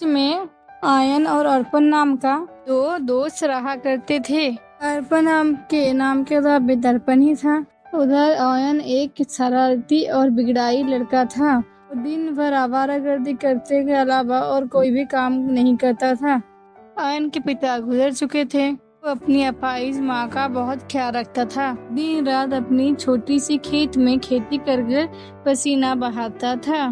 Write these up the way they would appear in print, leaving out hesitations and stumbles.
में आयन और अर्पण नाम का दो दोस्त रहा करते थे। अर्पण नाम के उधर विदर्पण ही था। उधर आयन एक शरारती और बिगड़ाई लड़का था। वो दिन भर आवारागर्दी करते के अलावा और कोई भी काम नहीं करता था। आयन के पिता गुजर चुके थे। वो अपनी अपाहिज माँ का बहुत ख्याल रखता था। दिन रात अपनी छोटी सी खेत में खेती कर पसीना बहाता था।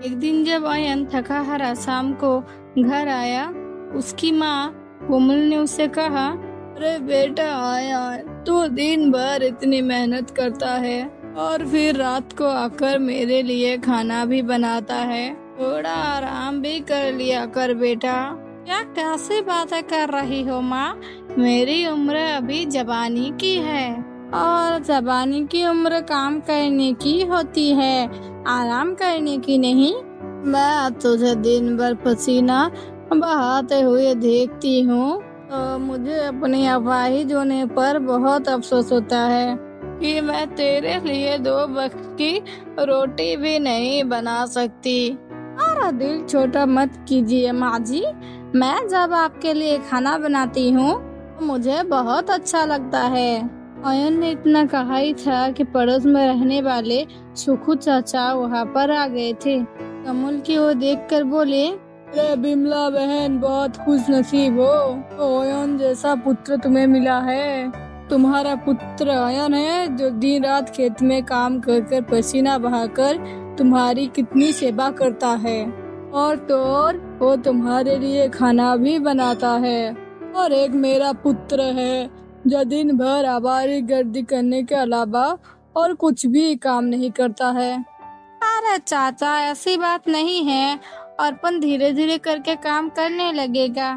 एक दिन जब आयन थका हारा शाम को घर आया, उसकी माँ कोमल ने उससे कहा, अरे बेटा आयन, तू दिन भर इतनी मेहनत करता है और फिर रात को आकर मेरे लिए खाना भी बनाता है। थोड़ा आराम भी कर लिया कर बेटा। क्या कैसी बातें कर रही हो माँ? मेरी उम्र अभी जवानी की है और जवानी की उम्र काम करने की होती है, आराम करने की नहीं। मैं तुझे दिन भर पसीना बहाते हुए देखती हूँ तो मुझे अपनी अपाहिज होने पर बहुत अफसोस होता है कि मैं तेरे लिए 2 वक्त की रोटी भी नहीं बना सकती। मेरा दिल छोटा मत कीजिए माँ जी। मैं जब आपके लिए खाना बनाती हूँ तो मुझे बहुत अच्छा लगता है। आयन ने इतना कहा ही था कि पड़ोस में रहने वाले सुखू चाचा वहाँ पर आ गए थे। कमल की ओर देखकर बोले, अरे बिमला बहन, बहुत खुश नसीब हो, आयन जैसा पुत्र तुम्हें मिला है। तुम्हारा पुत्र आयन है जो दिन रात खेत में काम कर कर पसीना बहाकर तुम्हारी कितनी सेवा करता है और तो और वो तुम्हारे लिए खाना भी बनाता है। और एक मेरा पुत्र है जो दिन भर आवारागर्दी करने के अलावा और कुछ भी काम नहीं करता है। अरे चाचा, ऐसी बात नहीं है। अर्पण धीरे धीरे करके काम करने लगेगा।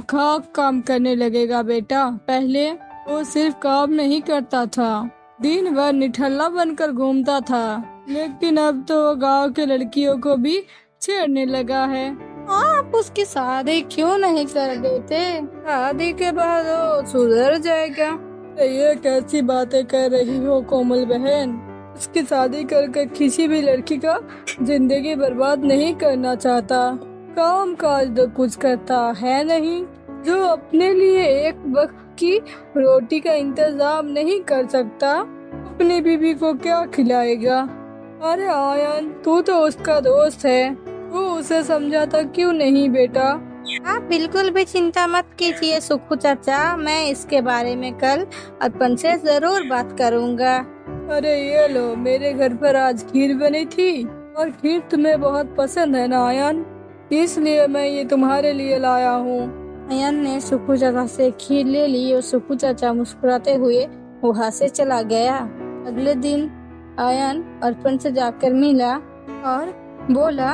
खाक काम करने लगेगा बेटा। पहले वो सिर्फ काम नहीं करता था, दिन भर निठल्ला बनकर घूमता था, लेकिन अब तो वो गांव के लड़कियों को भी छेड़ने लगा है। आप उसकी शादी क्यों नहीं कर देते? शादी के बाद वो सुधर जाएगा। ये कैसी बातें कर रही हो कोमल बहन? उसकी शादी कर किसी भी लड़की का जिंदगी बर्बाद नहीं करना चाहता। काम काज तो कुछ करता है नहीं, जो अपने लिए एक वक्त की रोटी का इंतजाम नहीं कर सकता, अपनी बीवी को क्या खिलाएगा? अरे आयन, तू तो उसका दोस्त है, तू उसे समझाता क्यों नहीं बेटा? आप बिल्कुल भी चिंता मत कीजिए सुखू चाचा, मैं इसके बारे में कल अर्पण से जरूर बात करूँगा। अरे ये लो, मेरे घर पर आज खीर बनी थी और खीर तुम्हें बहुत पसंद है ना आयन, इसलिए मैं ये तुम्हारे लिए लाया हूँ। आयन ने सुखू चाचा से खीर ले ली और सुखू चाचा मुस्कुराते हुए वहाँ से चला गया। अगले दिन आयन अर्पण से जाकर मिला और बोला,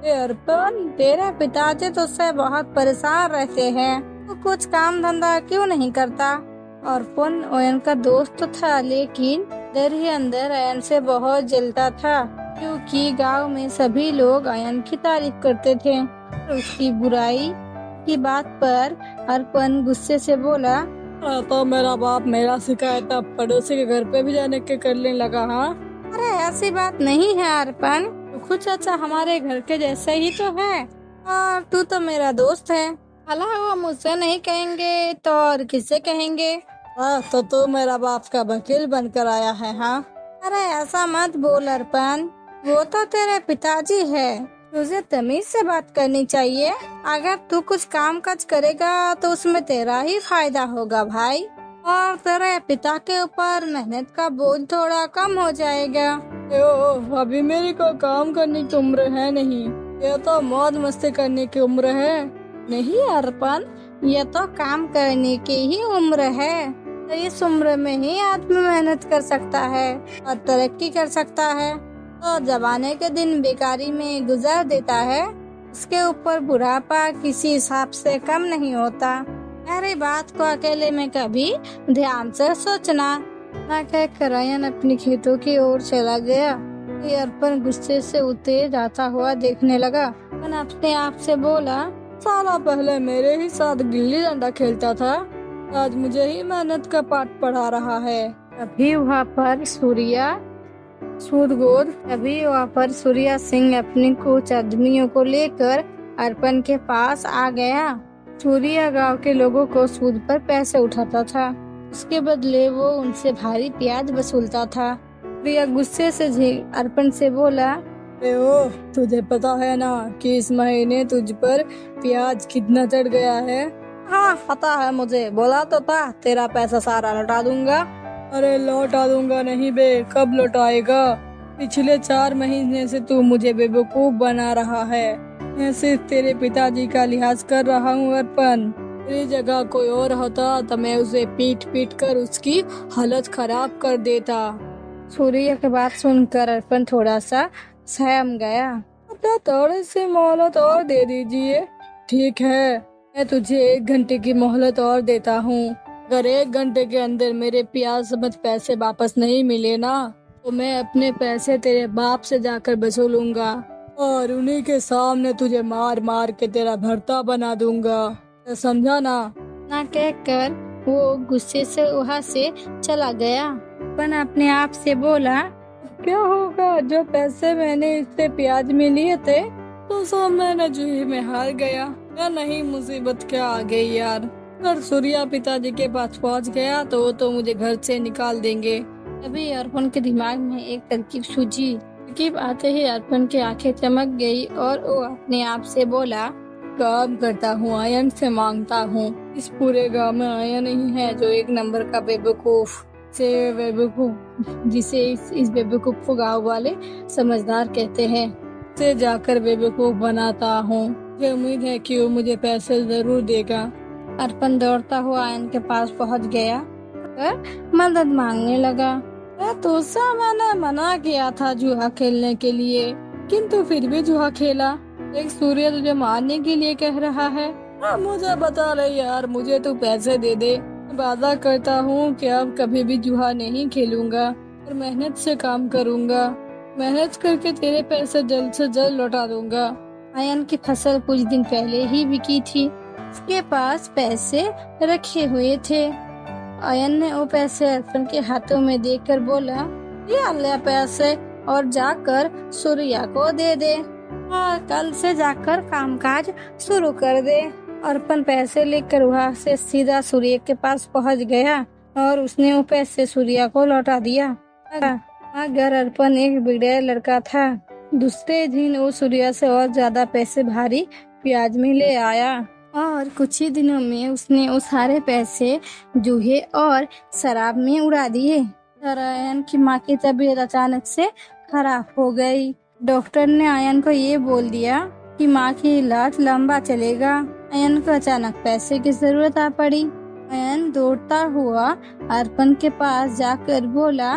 अर्पण, तेरे पिताजी तुझसे बहुत परेशान रहते हैं, तो कुछ काम धंधा क्यों नहीं करता? अर्पण आयन का दोस्त था, लेकिन अंदर ही अंदर आयन से बहुत जलता था, क्योंकि गांव में सभी लोग आयन की तारीफ करते थे। उसकी बुराई की बात पर अर्पण गुस्से से बोला, तो मेरा बाप मेरा शिकायत अब पड़ोसी के घर पे भी जाने के करने लगा। हाँ, अरे ऐसी बात नहीं है अर्पण, खुद चाचा हमारे घर के जैसे ही तो है और तू तो मेरा दोस्त है। भला वो मुझसे नहीं कहेंगे तो और किससे कहेंगे? तो तू मेरा बाप का वकील बनकर आया है? हाँ, अरे ऐसा मत बोल अर्पण, वो तो तेरे पिताजी है, तुझे तमीज से बात करनी चाहिए। अगर तू कुछ काम काज करेगा तो उसमें तेरा ही फायदा होगा भाई, और तेरे पिता के ऊपर मेहनत का बोझ थोड़ा कम हो जाएगा। अभी मेरी को काम करने की उम्र है नहीं, ये तो मौज मस्ती करने की उम्र है। नहीं अर्पण, ये तो काम करने की ही उम्र है। तो इस उम्र में ही आदमी मेहनत कर सकता है और तरक्की कर सकता है। तो जवानी के दिन बेकारी में गुजार देता है, उसके ऊपर बुढ़ापा किसी हिसाब से कम नहीं होता। मेरी बात को अकेले में कभी ध्यान से सोचना। ना कहकर आयन अपनी खेतों की ओर चला गया। अर्पण गुस्से से उतरे जाता हुआ देखने लगा। अपने आप से बोला, साला पहले मेरे ही साथ गिल्ली डंडा खेलता था, आज मुझे ही मेहनत का पाठ पढ़ा रहा है। अभी वहाँ पर सूर्या सिंह अपने कुछ आदमियों को लेकर अर्पण के पास आ गया। सूर्या गांव के लोगों को सूद पर पैसे उठाता था। उसके बदले वो उनसे भारी ब्याज वसूलता था। प्रिया गुस्से से अर्पण से बोला, अरे ओ, तुझे पता है ना कि इस महीने तुझ पर ब्याज कितना चढ़ गया है? हाँ पता है मुझे, बोला तो था तेरा पैसा सारा लौटा दूंगा। अरे लौटा दूंगा नहीं बे, कब लौटाएगा? पिछले 4 महीने से तू मुझे बेवकूफ बना रहा है। मैं सिर्फ तेरे पिताजी का लिहाज कर रहा हूँ अर्पण। तेरी जगह कोई और होता तो मैं उसे पीट पीट कर उसकी हालत खराब कर देता। सूर्य की बात सुनकर अर्पण थोड़ा सा सहम गया। थोड़ी सी मोहलत और दे दीजिए। ठीक है, मैं तुझे 1 घंटे की मोहलत और देता हूँ। अगर 1 घंटे के अंदर मेरे प्याज समझ पैसे वापस नहीं मिले ना, तो मैं अपने पैसे तेरे बाप से जाकर वसूलूंगा और उन्हीं के सामने तुझे मार मार के तेरा भरता बना दूंगा, समझा ना? ना कहकर वो गुस्से से वहाँ से चला गया। अर्पण अपने आप से बोला, क्या होगा? जो पैसे मैंने इससे प्याज में लिए थे तो सब मैंने जुए में हार गया। या नहीं, मुसीबत क्या आ गई यार। अगर सूर्या पिताजी के पास पहुंच गया तो वो तो मुझे घर से निकाल देंगे। तभी अर्पण के दिमाग में एक तरकीब सूझी। तरकीब आते ही अर्पण की आंखें चमक गई और वो अपने आप से बोला, काम करता हूँ, आयन से मांगता हूँ। इस पूरे गांव में आयन नहीं है जो 1 नंबर का बेवकूफ जिसे इस बेवकूफ को गाँव वाले समझदार कहते हैं, से जाकर बेवकूफ बनाता हूँ। मुझे उम्मीद है कि वो मुझे पैसे जरूर देगा। अर्पण दौड़ता हुआ आयन के पास पहुँच गया और मदद मांगने लगा। तो मैंने मना किया था जुआ खेलने के लिए, किंतु फिर भी जुआ खेला। एक सूर्य तुझे मारने के लिए कह रहा है। मुझे बता रही यार, मुझे तू पैसे दे दे। वादा करता हूँ कि अब कभी भी जुआ नहीं खेलूंगा और मेहनत से काम करूंगा। मेहनत करके तेरे पैसे जल्द से जल्द लौटा दूंगा। आयन की फसल कुछ दिन पहले ही बिकी थी। उसके पास पैसे रखे हुए थे। आयन ने वो पैसे अर्पण के हाथों में देकर बोला, ये ले पैसे और जाकर सूर्या को दे दे और कल से जाकर कामकाज शुरू कर दे। अर्पण पैसे लेकर वहाँ से सीधा सूर्य के पास पहुँच गया और उसने वो पैसे सूर्या को लौटा दिया। अगर अर्पण एक बिगड़ैल लड़का था। दूसरे दिन वो सूर्या से और ज्यादा पैसे भारी ब्याज में ले आया और कुछ ही दिनों में उसने वो सारे पैसे जूहे और शराब में उड़ा दिए। आयन की माँ की तबीयत अचानक से खराब हो गई। डॉक्टर ने आयन को ये बोल दिया कि माँ की इलाज लंबा चलेगा। आयन को अचानक पैसे की जरूरत आ पड़ी। आयन दौड़ता हुआ अर्पण के पास जाकर बोला,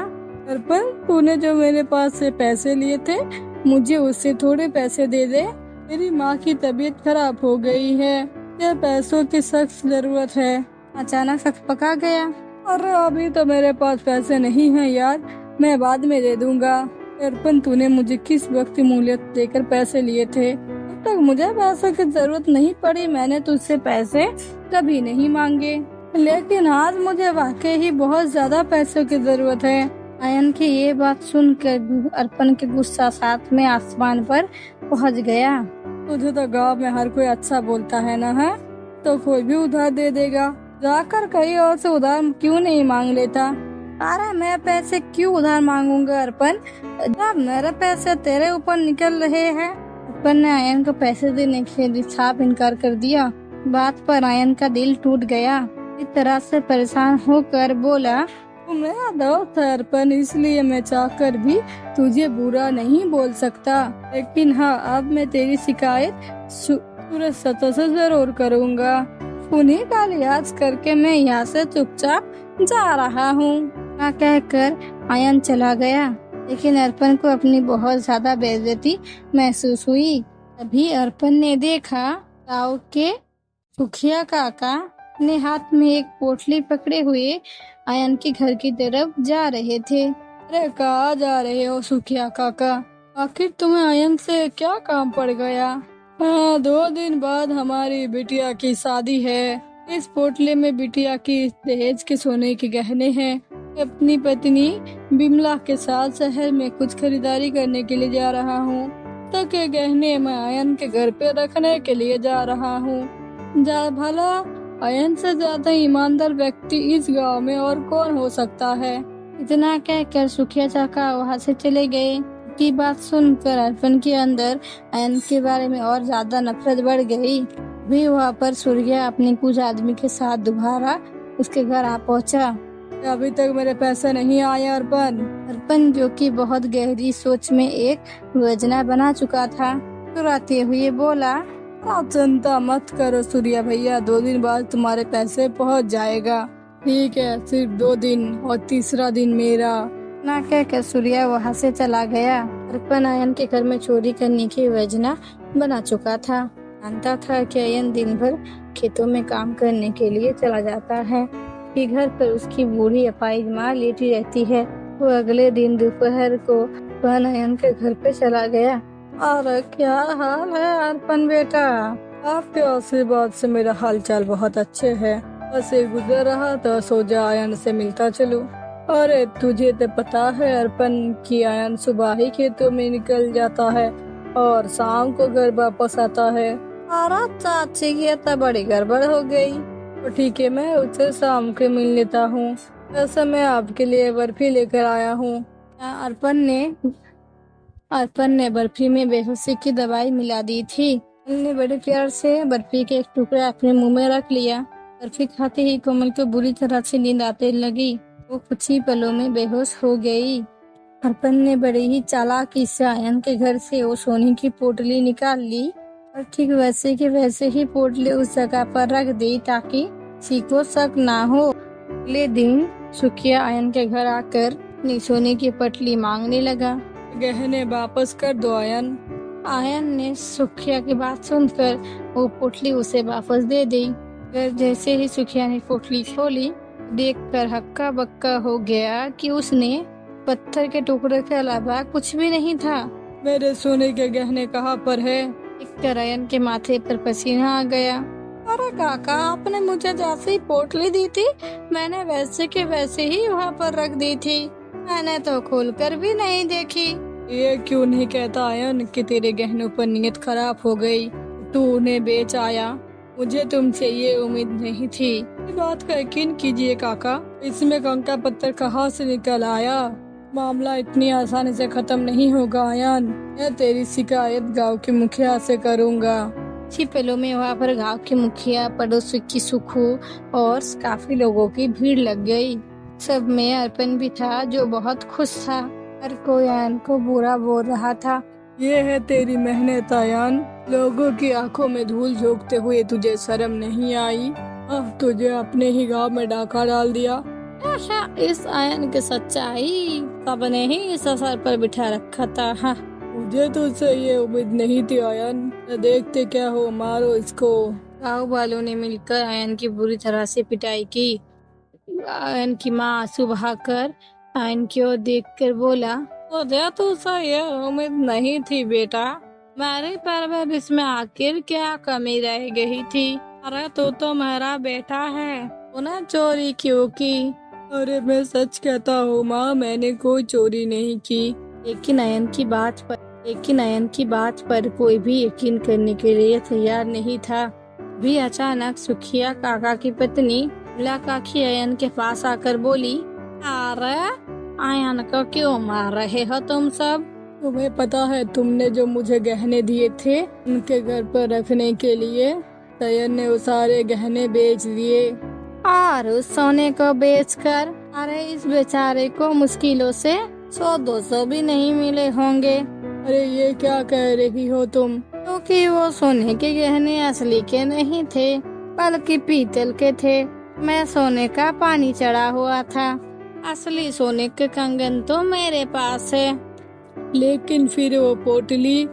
अर्पण, तूने जो मेरे पास से पैसे लिए थे, मुझे उससे थोड़े पैसे दे दे। मेरी माँ की तबीयत खराब हो गई है, ये पैसों की सख्त जरूरत है। अचानक सकपका गया, अरे अभी तो मेरे पास पैसे नहीं हैं यार, मैं बाद में दे दूंगा। अर्पण, तूने मुझे किस वक्त मूल्यत देकर पैसे लिए थे? अब तक मुझे पैसों की जरूरत नहीं पड़ी, मैंने तुझसे पैसे कभी नहीं मांगे, लेकिन आज मुझे वाकई ही बहुत ज्यादा पैसों की जरूरत है। आयन की ये बात सुनकर अर्पण के गुस्सा साथ में आसमान पर पहुंच गया। तुझे तो गांव में हर कोई अच्छा बोलता है ना, है तो कोई भी उधार दे देगा, जाकर कहीं और से उधार क्यों नहीं मांग लेता? अरे मैं पैसे क्यों उधार मांगूंगा अर्पण, जब मेरे पैसे तेरे ऊपर निकल रहे हैं। अर्पण ने आयन को पैसे देने के साफ इनकार कर दिया। बात पर आयन का दिल टूट गया। इस तरह से परेशान होकर बोला, मेरा दोस्त है अर्पण, इसलिए मैं चाहकर भी तुझे बुरा नहीं बोल सकता, लेकिन हाँ, अब मैं तेरी शिकायत पूरे सतह से जरूर करूँगा। उन्हीं का लिहाज करके मैं यहाँ से चुपचाप जा रहा हूँ। कहकर आयन चला गया, लेकिन अर्पण को अपनी बहुत ज्यादा बेइज्जती महसूस हुई। तभी अर्पण ने देखा गाँव के सुखिया काका अपने हाथ में एक पोटली पकड़े हुए आयन के घर की तरफ जा रहे थे। अरे कहाँ जा रहे हो सुखिया काका, आखिर तुम्हें आयन से क्या काम पड़ गया? हाँ, 2 दिन बाद हमारी बिटिया की शादी है। इस पोटले में बिटिया की दहेज के सोने के गहने हैं। अपनी पत्नी बिमला के साथ शहर में कुछ खरीदारी करने के लिए जा रहा हूँ। तक के गहने मैं आयन के घर पे रखने के लिए जा रहा हूँ। जा भला, आयन से ज्यादा ईमानदार व्यक्ति इस गांव में और कौन हो सकता है। इतना कहकर सुखिया चाचा वहाँ से चले गए। की बात सुनकर अर्पण के अंदर आयन के बारे में और ज्यादा नफरत बढ़ गई। भी वहाँ पर सूर्या अपने कुछ आदमी के साथ दोबारा उसके घर आ पहुँचा। अभी तक मेरे पैसे नहीं आए अर्पण जो कि बहुत गहरी सोच में एक योजना बना चुका था, चुराते हुए बोला, आप चिंता मत करो सूर्या भैया, 2 दिन बाद तुम्हारे पैसे पहुंच जाएगा। ठीक है, सिर्फ 2 दिन और तीसरा दिन मेरा। ना कहकर सूर्या वहाँ से चला गया। अर्पण आयन के घर में चोरी करने की योजना बना चुका था। जानता था कि आयन दिन भर खेतों में काम करने के लिए चला जाता है कि घर पर उसकी बूढ़ी अपाहिज माँ लेटी रहती है। वो अगले दिन दोपहर को वह आयन के घर पे चला गया। और क्या हाल है अर्पण बेटा? आपके आशीर्वाद से मेरा हालचाल बहुत अच्छे है। ऐसे गुजर रहा तो सोचा आयन से मिलता चलूं। अरे तुझे तो पता है अर्पण की आयन सुबह ही खेतों में निकल जाता है और शाम को घर वापस आता है। अरे चाची की तो बड़ी गड़बड़ हो गई। तो ठीक है, मैं उससे शाम के मिल लेता हूँ। वैसे मैं आपके लिए बर्फी लेकर आया हूँ। अर्पण ने बर्फी में बेहोशी की दवाई मिला दी थी। ने बड़े प्यार से बर्फी के एक टुकड़ा अपने मुंह में रख लिया। बर्फी खाते ही कोमल को बुरी तरह से नींद आने लगी। वो कुछ ही पलों में बेहोश हो गई। अर्पण ने बड़े ही चालाकी से आयन के घर से वो सोने की पोटली निकाल ली और ठीक वैसे के वैसे ही पोटली उस जगह पर रख दी ताकि किसी को शक ना हो। अगले दिन सुखिया आयन के घर आकर अपनी सोने की पटली मांगने लगा। गहने वापस कर दो आयन। आयन ने सुखिया की बात सुनकर वो पोटली उसे वापस दे दी। जैसे ही सुखिया ने पोटली खोली, देखकर हक्का बक्का हो गया कि उसने पत्थर के टुकड़े के अलावा कुछ भी नहीं था। मेरे सोने के गहने कहाँ पर है? देखकर आयन के माथे पर पसीना आ गया। अरे काका, आपने मुझे जैसे ही पोटली दी थी मैंने वैसे के वैसे ही वहाँ पर रख दी थी। मैंने तो खोलकर भी नहीं देखी। ये क्यों नहीं कहता आयन कि तेरे गहनों पर नियत खराब हो गई, तू उन्हें बेच आया। मुझे तुमसे ये उम्मीद नहीं थी। इस बात का यकीन कीजिए काका, इसमें कंका पत्थर कहाँ से निकल आया। मामला इतनी आसानी से खत्म नहीं होगा आयन। मैं तेरी शिकायत गांव के मुखिया से करूँगा। इसी पलों में वहाँ पर गांव के मुखिया, पड़ोस की सुखू और काफी लोगों की भीड़ लग गई। सब में अर्पण भी था जो बहुत खुश था। हर कोई आयन को बुरा बोल रहा था। ये है तेरी मेहनत आयन, लोगों की आंखों में धूल झोंकते हुए तुझे शर्म नहीं आई। तुझे अपने ही गांव में डाका डाल दिया। इस आयन की सच्चाई सबने ही इस सर पर बिठा रखा था। मुझे तुझसे ये उम्मीद नहीं थी आयन। देखते क्या हो, मारो इसको। गाँव वालों ने मिलकर आयन की बुरी तरह से पिटाई की। आयन की माँ आंसू बहाकर आयन की ओर देखकर बोला, मुझे तुझसे ये उम्मीद नहीं थी बेटा। मेरी परवरिश में आखिर क्या कमी रह गई थी? अरे तू तो मेरा बेटा है, उन्हें चोरी क्यों की? अरे मैं सच कहता हूँ माँ, मैंने कोई चोरी नहीं की। लेकिन आयन की बात पर कोई भी यकीन करने के लिए तैयार नहीं था। भी अचानक सुखिया काका की पत्नी कमला काकी आयन के पास आकर बोली, अरे आयन को क्यों मार रहे हो तुम सब? तुम्हें पता है तुमने जो मुझे गहने दिए थे उनके घर पर रखने के लिए, आयन ने वो सारे गहने बेच दिए। और उस सोने को बेचकर अरे इस बेचारे को मुश्किलों से 100-200 भी नहीं मिले होंगे। अरे ये क्या कह रही हो तुम? क्योंकि वो सोने के गहने असली के नहीं थे बल्कि पीतल के थे। मैं सोने का पानी चढ़ा हुआ था, असली सोने के कंगन तो मेरे पास है। लेकिन फिर वो पोटली?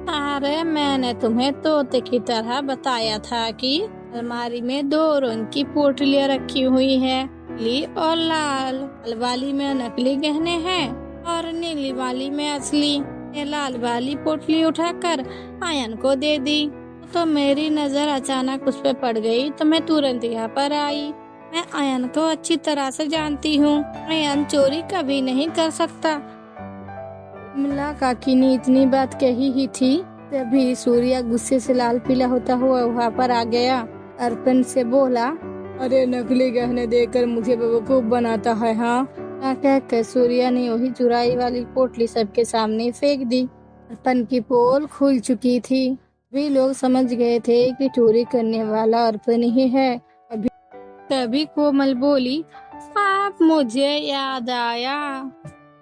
अरे मैंने तुम्हें तोते की तरह बताया था कि अलमारी में 2 रंग की पोटलियाँ रखी हुई है, नीली और लाल वाली में नकली गहने हैं और नीली वाली में असली। लाल वाली पोटली उठाकर आयन को दे दी तो मेरी नजर अचानक उस पर पड़ गई तो मैं तुरंत यहाँ पर आई। मैं आयन को अच्छी तरह से जानती हूँ, आयन चोरी कभी नहीं कर सकता। कमला काकी ने इतनी बात कही ही थी, तभी सूर्या गुस्से से लाल पीला होता हुआ वहाँ पर आ गया। अर्पण से बोला, अरे नकली गहने देकर मुझे बेवकूफ बनाता है हाँ? कहकर सूर्या ने वही चुराई वाली पोटली सबके सामने फेंक दी। अर्पण की पोल खुल चुकी थी। भी लोग समझ गए थे कि चोरी करने वाला अर्पण ही है। तभी कोमल बोली, आप मुझे याद आया,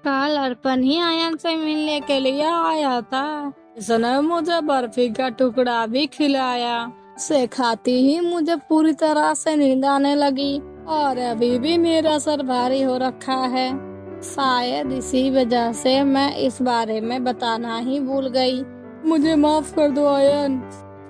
कल अर्पण ही आयन से मिलने के लिए आया था। उसने मुझे बर्फी का टुकड़ा भी खिलाया। से खाती ही मुझे पूरी तरह से नींद आने लगी और अभी भी मेरा सर भारी हो रखा है। शायद इसी वजह से मैं इस बारे में बताना ही भूल गई। मुझे माफ कर दो आयन।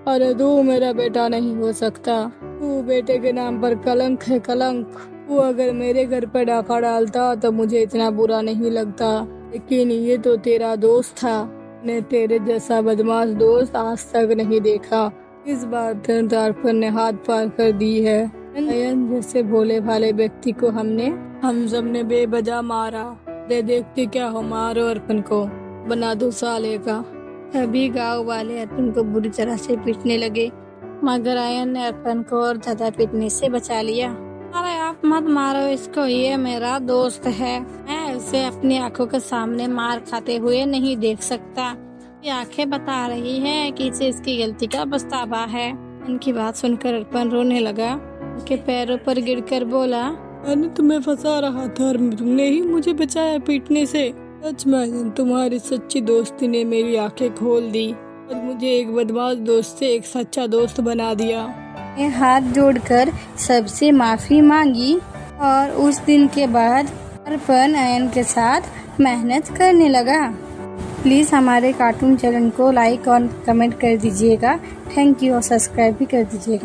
अरे तू मेरा बेटा नहीं हो सकता। तू बेटे के नाम पर कलंक है कलंक। वो अगर मेरे घर पर डाका डालता तो मुझे इतना बुरा नहीं लगता, लेकिन ये तो तेरा दोस्त था। ने तेरे जैसा बदमाश दोस्त आज तक नहीं देखा। इस बार अर्पण ने हाथ पार कर दी है। आयन जैसे भोले भाले व्यक्ति को हम सब ने बेवजह मारा। देखती क्या हो, मारो अर्पण को, बना दो साले का। अभी गांव वाले अर्पण को बुरी तरह से पीटने लगे, मगर आयन ने अर्पण को और ज्यादा पीटने से बचा लिया। अरे आप मत मारो इसको, ये मेरा दोस्त है। मैं उसे अपनी आंखों के सामने मार खाते हुए नहीं देख सकता। ये आंखें बता रही हैं कि इसे इसकी गलती का पछतावा है। उनकी बात सुनकर अर्पण रोने लगा। उनके पैरों पर गिरकर बोला, मैंने तुम्हें फंसा रहा था और तुमने ही मुझे बचाया पीटने से। सच में तुम्हारी सच्ची दोस्ती ने मेरी आंखें खोल दी और मुझे एक बदमाश दोस्त से एक सच्चा दोस्त बना दिया। हाथ जोड़कर सबसे माफी मांगी और उस दिन के बाद अर्पण आयन के साथ मेहनत करने लगा। प्लीज़ हमारे कार्टून चैनल को लाइक और कमेंट कर दीजिएगा। थैंक यू और सब्सक्राइब भी कर दीजिएगा।